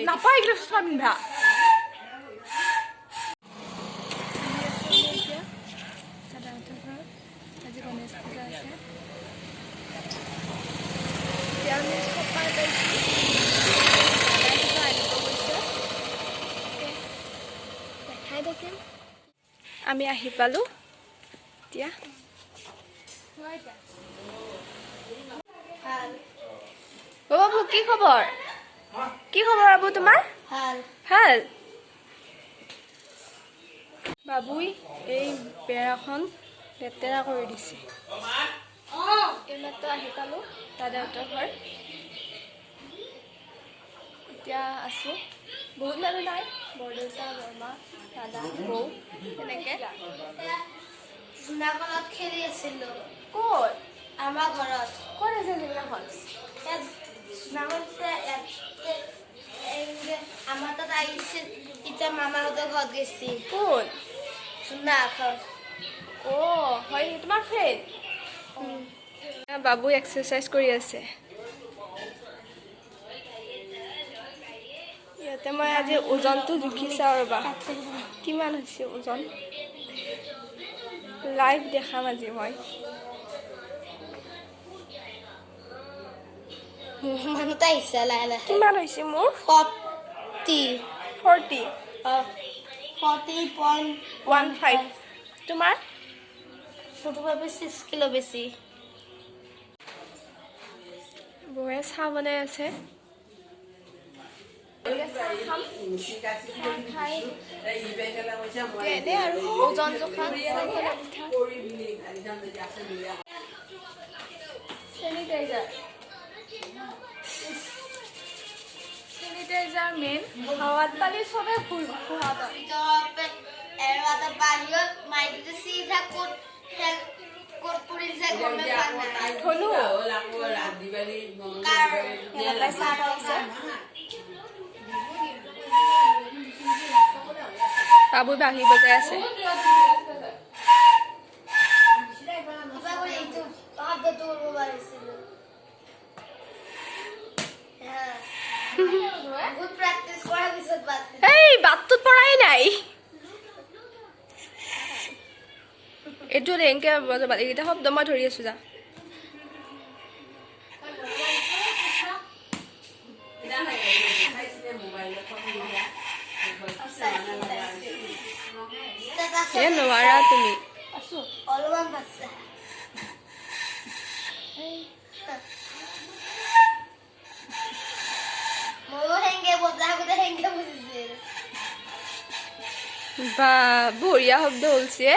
নাপায় এইগিলা স্বামী ভা আজি গণেশ পূজা আছে এতিয়া আমি চপাৰ পাইছোঁ দেখাই থাকিম আমি আহি পালোঁ এতিয়া অ' বাবু কি খবৰ বাবু তোমাৰ ভাল বাবুই এই বেৰাখন লেতেৰা কৰি দিছে এইমাত্ৰ আহি পালোঁ দাদাহঁতৰ ঘৰ এতিয়া আছোঁ বহুত মানুহ নাই বৰদেউতা বৰমা দাদা বৌ তেনেকৈ জোনাকণত খেলি আছিলোঁ ক'ত আমাৰ ঘৰত ক'ত আছে জোনাখন আমাৰ তাত আহিছিল এতিয়া মামাহঁতৰ ঘৰত গৈছি ক'ত জোনাকণ অ' হয় নেকি তোমাৰ ফ্ৰেণ্ড বাবু এক্সাৰচাইজ কৰি আছে ইয়াতে মই আজি ওজনটো জুখি চাওঁ ৰ'বা কিমান হৈছে ওজন লাইভ দেখাম আজি মই মানুহটো আহিছে লাহে লাহে কিমান হৈছে মোৰ 40 40.15 তোমাৰ 6 কিলো বেছি বৌয়ে চাহ বনাই আছে এনে আৰু ওজন জোখা চেনিটাইজাৰ মেইন হাৱাত পালি চবে বাহিৰত মাইকীটো চিধা ক'ত পৰিল যে গমে পোৱা নাই থলো চাহ খাইছে বাবু বাঁহী বজাই আছে এই বাটটোত পৰাই নাই এইটো এনেকে বজাবা এইকেইটা শব্দ মই ধৰি আছো যা হে নোৱাৰা তুমি অলপমান বাচ্চা ময়ো হেংগে বজাবতে হেংগে বুজিছিল বা বঢ়িয়া শব্দ ওলছে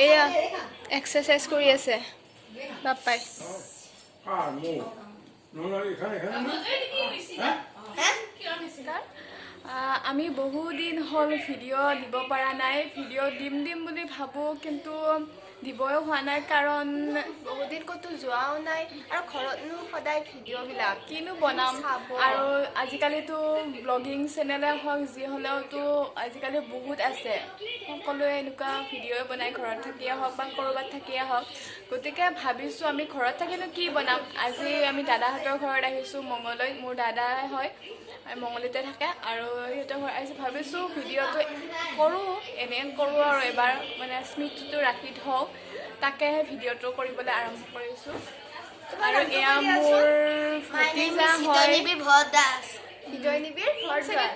এয়া এক্সাৰচাইজ কৰি আছে বাপাই আমি বহুদিন হ'ল ভিডিঅ' দিব পৰা নাই ভিডিঅ' দিম বুলি ভাবোঁ কিন্তু দিবই হোৱা নাই কাৰণ বহুদিন ক'তো যোৱাও নাই আৰু ঘৰতনো সদায় ভিডিঅ'বিলাক কিনো বনাম আৰু আজিকালিতো ব্লগিং চেনেলে হওক যি হ'লেওতো আজিকালি বহুত আছে সকলোৱে এনেকুৱা ভিডিঅ' বনাই ঘৰত থাকিয়ে হওক বা ক'ৰবাত থাকিয়ে হওক গতিকে ভাবিছোঁ আমি ঘৰত থাকিনো কি বনাম আজি আমি দাদাহঁতৰ ঘৰত আহিছোঁ মঙলদৈত মোৰ দাদাই হয় মঙলদৈতে থাকে আৰু সিহঁতৰ ঘৰত আহিছোঁ ভাবিছোঁ ভিডিঅ'টো কৰোঁ এনে কৰোঁ আৰু এবাৰ মানে স্মৃতিটো ৰাখি থওঁ তাকেহে ভিডিঅ'টো কৰিবলৈ আৰম্ভ কৰিছোঁ আৰু এয়া মোৰ ভতিজা হয় হৃদয়নিবিৰ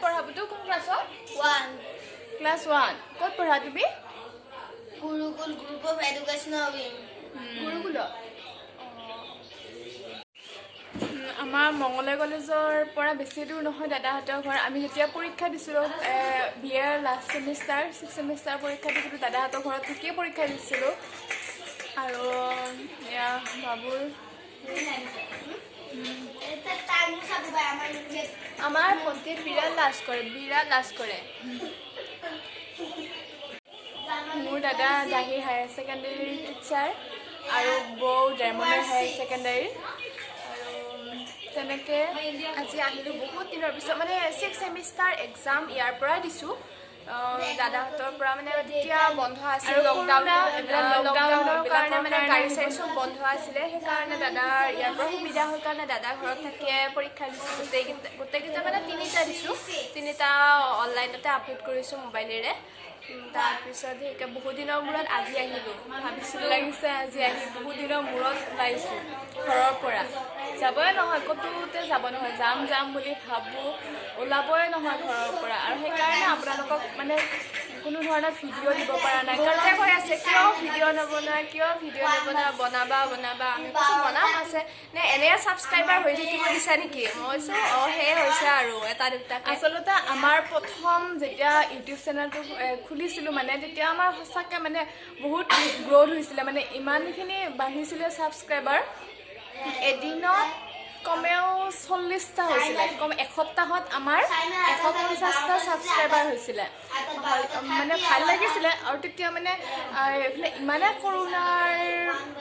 পঢ়াবতো কোন ক্লাছত ক্লাছ 1 ক'ত পঢ়া তুমি Gurukul group of educational wing গুৰুকুলত আমাৰ মঙলদৈ কলেজৰ পৰা বেছি দূৰ নহয় দাদাহঁতৰ ঘৰ আমি যেতিয়া পৰীক্ষা দিছিলোঁ বি এৰ লাষ্ট ছেমিষ্টাৰ 6th ছেমিষ্টাৰ পৰীক্ষা দিছিলোঁ দাদাহঁতৰ ঘৰত থাকিয়ে পৰীক্ষা দিছিলোঁ আৰু এয়া বাবুৰ আমাৰ ভণ্টিয়ে বিৰাট লাজ কৰে মোৰ দাদা দাহিৰ হায়াৰ ছেকেণ্ডেৰী টিচাৰ আৰু বৌ ডেৰমনৰ হায়াৰ ছেকেণ্ডেৰী আৰু তেনেকৈ আজি আহিলোঁ বহুত দিনৰ পিছত মানে 6th ছেমিষ্টাৰ এক্সাম ইয়াৰ পৰাই দিছোঁ দাদাহঁতৰ পৰা মানে তেতিয়া বন্ধ আছিল লকডাউনৰ কাৰণে মানে গাড়ী চাড়ী চব বন্ধ আছিলে সেইকাৰণে দাদাৰ ইয়াৰ পৰা সুবিধা হ'ল কাৰণে দাদা ঘৰত থাকিয়ে পৰীক্ষা দিছোঁ গোটেইকেইটা মানে 3টা দিছোঁ 3টা অনলাইনতে আপলোড কৰিছোঁ মোবাইলেৰে তাৰপিছত সেই বহুত দিনৰ মূৰত আজি আহিলোঁ ভাবিছিলোঁ লাগিছে আজি আহি বহুত দিনৰ মূৰত ওলাইছোঁ ঘৰৰ পৰা যাবই নহয় ক'তোতে যাব নহয় যাম বুলি ভাবোঁ ওলাবই নহয় ঘৰৰ পৰা আৰু সেইকাৰণে আপোনালোকক মানে কোনো ধৰণৰ ভিডিঅ' দিব পৰা নাই কাৰণ কৈ আছে কিয় ভিডিঅ' নবনোৱা বনাবা আমি কৈছোঁ বনাম আছে নে এনে ছাবস্ক্ৰাইবাৰ হৈ থাকিব দিছা নেকি মই কৈছোঁ সেয়ে হৈছে আৰু এটা দুটাকৈ আচলতে আমাৰ প্ৰথম যেতিয়া ইউটিউব চেনেলটো খুলিছিলোঁ মানে তেতিয়া আমাৰ সঁচাকৈ মানে বহুত গ্ৰ'থ হৈছিলে মানে ইমানখিনি বাঢ়িছিলে ছাবস্ক্ৰাইবাৰ এদিনত কমেও 40টা হৈছিলে কম এসপ্তাহত আমাৰ 150টা ছাবস্ক্ৰাইবাৰ হৈছিলে মানে ভাল লাগিছিলে আৰু তেতিয়া মানে এইফালে ইমানে কৰোণাৰ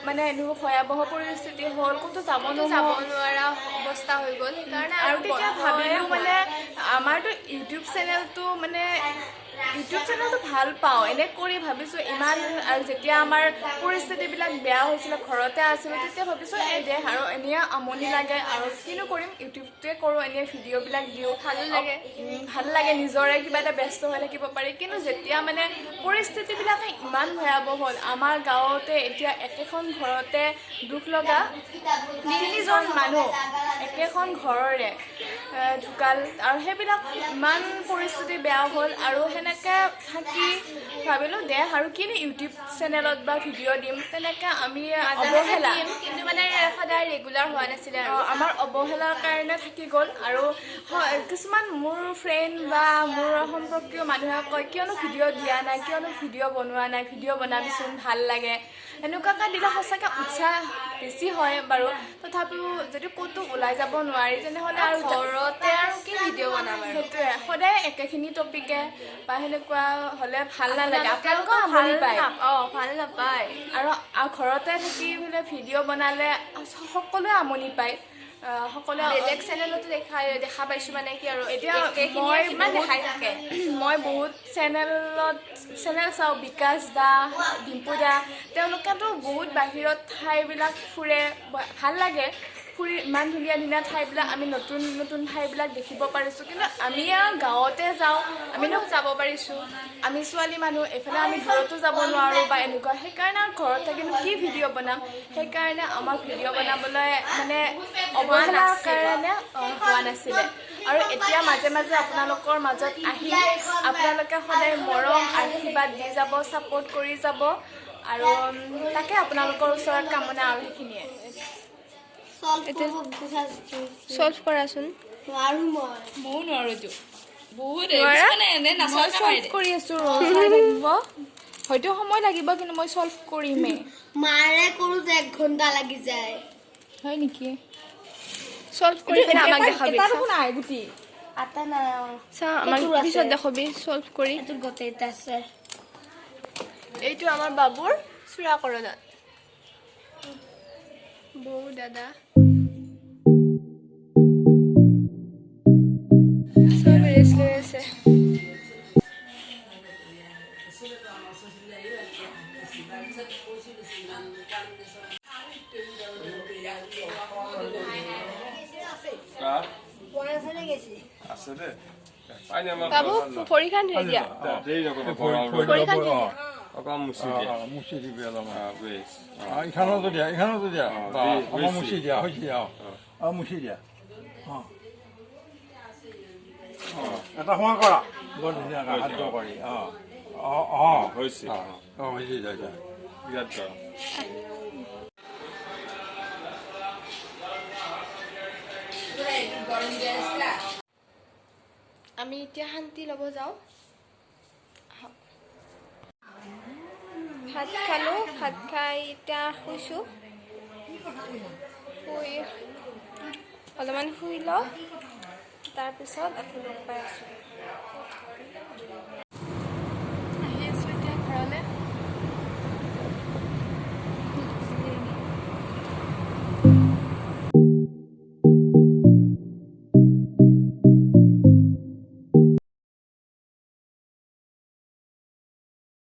মানে এনেকুৱা ভয়াৱহ পৰিস্থিতি হ'ল ক'তো যাব নোৱাৰা অৱস্থা হৈ গ'ল সেইকাৰণে আৰু তেতিয়া ভাবিলোঁ মানে আমাৰতো ইউটিউব চেনেলটো ভাল পাওঁ এনে কৰি ভাবিছোঁ ইমান আৰু যেতিয়া আমাৰ পৰিস্থিতিবিলাক বেয়া হৈছিলে ঘৰতে আছিলোঁ তেতিয়া ভাবিছোঁ আৰু এনেই আমনি লাগে আৰু কিনো কৰিম ইউটিউবটোৱে কৰোঁ এনেই ভিডিঅ'বিলাক দিওঁ ভাল লাগে নিজৰে কিবা এটা ব্যস্ত হৈ থাকিব পাৰি কিন্তু যেতিয়া মানে পৰিস্থিতিবিলাকে ইমান ভয়াৱহ হ'ল আমাৰ গাঁৱতে এতিয়া একেখন ঘৰতে দুখ লগা 3জন মানুহ একেখন ঘৰৰে ঢুকাল আৰু সেইবিলাক ইমান পৰিস্থিতি বেয়া হ'ল আৰু সেনেকৈ থাকি ভাবিলোঁ আৰু কিনো ইউটিউব চেনেলত বা ভিডিঅ' দিম তেনেকৈ আমি অৱহেলা কিন্তু মানে সদায় ৰেগুলাৰ হোৱা নাছিলে আৰু আমাৰ অৱহেলাৰ কাৰণে থাকি গ'ল আৰু কিছুমান মোৰ ফ্ৰেণ্ড বা মোৰ সম্পৰ্কীয় মানুহে কয় কিয়নো ভিডিঅ' দিয়া নাই কিয়নো ভিডিঅ' বনোৱা নাই ভিডিঅ' বনাবিচোন ভাল লাগে এনেকুৱাকৈ দিলে সঁচাকৈ উৎসাহ বেছি হয় বাৰু তথাপিও যদি ক'তো ওলাই যাব নোৱাৰি তেনেহ'লে আৰু ঘৰতে আৰু কি ভিডিঅ' বনাম আৰু সেইটোৱে সদায় একেখিনি টপিকে বা সেনেকুৱা হ'লে ভাল নালাগে আপোনালোকেও আমনি পায় ভাল নাপায় আৰু ঘৰতে থাকি বোলে ভিডিঅ' বনালে সকলোৱে আমনি পায় সকলোৱে বেলেগ চেনেলতো দেখা পাইছোঁ মানে কি আৰু এতিয়া মই বহুত চেনেল চাওঁ বিকাশ দা ডিম্পু দা তেওঁলোকেতো বহুত বাহিৰত ঠাইবিলাক ফুৰে ভাল লাগে ফুৰি ইমান ধুনীয়া ঠাইবিলাক আমি নতুন ঠাইবিলাক দেখিব পাৰিছোঁ কিন্তু আমি গাঁৱতে যাওঁ আমিনো যাব পাৰিছোঁ আমি ছোৱালী মানুহ এইফালে আমি দূৰতো যাব নোৱাৰোঁ বা এনেকুৱা সেইকাৰণে আৰু ঘৰত থাকিনো কি ভিডিঅ' বনাম সেইকাৰণে আমাৰ ভিডিঅ' বনাবলৈ মানে অৱহেলাৰ কাৰণে হোৱা নাছিলে আৰু এতিয়া মাজে মাজে আপোনালোকৰ মাজত আহি আপোনালোকে সদায় মৰম আশীৰ্বাদ দি যাব ছাপোৰ্ট কৰি যাব আৰু তাকে আপোনালোকৰ ওচৰত কামনা আৰু সেইখিনিয়ে সলভ কৰাচোন ময়ো নোৱাৰো এইটো বহুত সলভ কৰি আছোঁ চাই থাকিব হয়তো সময় লাগিব কিন্তু মই সলভ কৰিমেই মাৰে কৰোঁতে 1 ঘণ্টা লাগি যায় হয় নেকি সলভ কৰি পিনে আমাক দেখাবি নাই গুটি আটা নাই চা আমাক পিছত দেখাবি সলভ কৰি এইটো গোটেইটা আছে এইটো আমাৰ বাবুৰ চূড়াকৰণত বৌ দাদা চব ৰেষ্ট লৈ আছে বাবু পৰীক্ষা ধৰি দিয়া মুচি দিবি অলপমান ইখানতো দিয়া মুচি দিয়া হৈছে মুচি দিয়া এটা সময় কৰা বৰ ধুনীয়াকৈ হাত কৰি হৈছে বিৰাট গৰম আমি এতিয়া শান্তি ল'ব যাওঁ ভাত খালোঁ ভাত খাই এতিয়া শুইছোঁ অলপমান শুই লওঁ তাৰপিছত আকৌ লগ পাই আছোঁ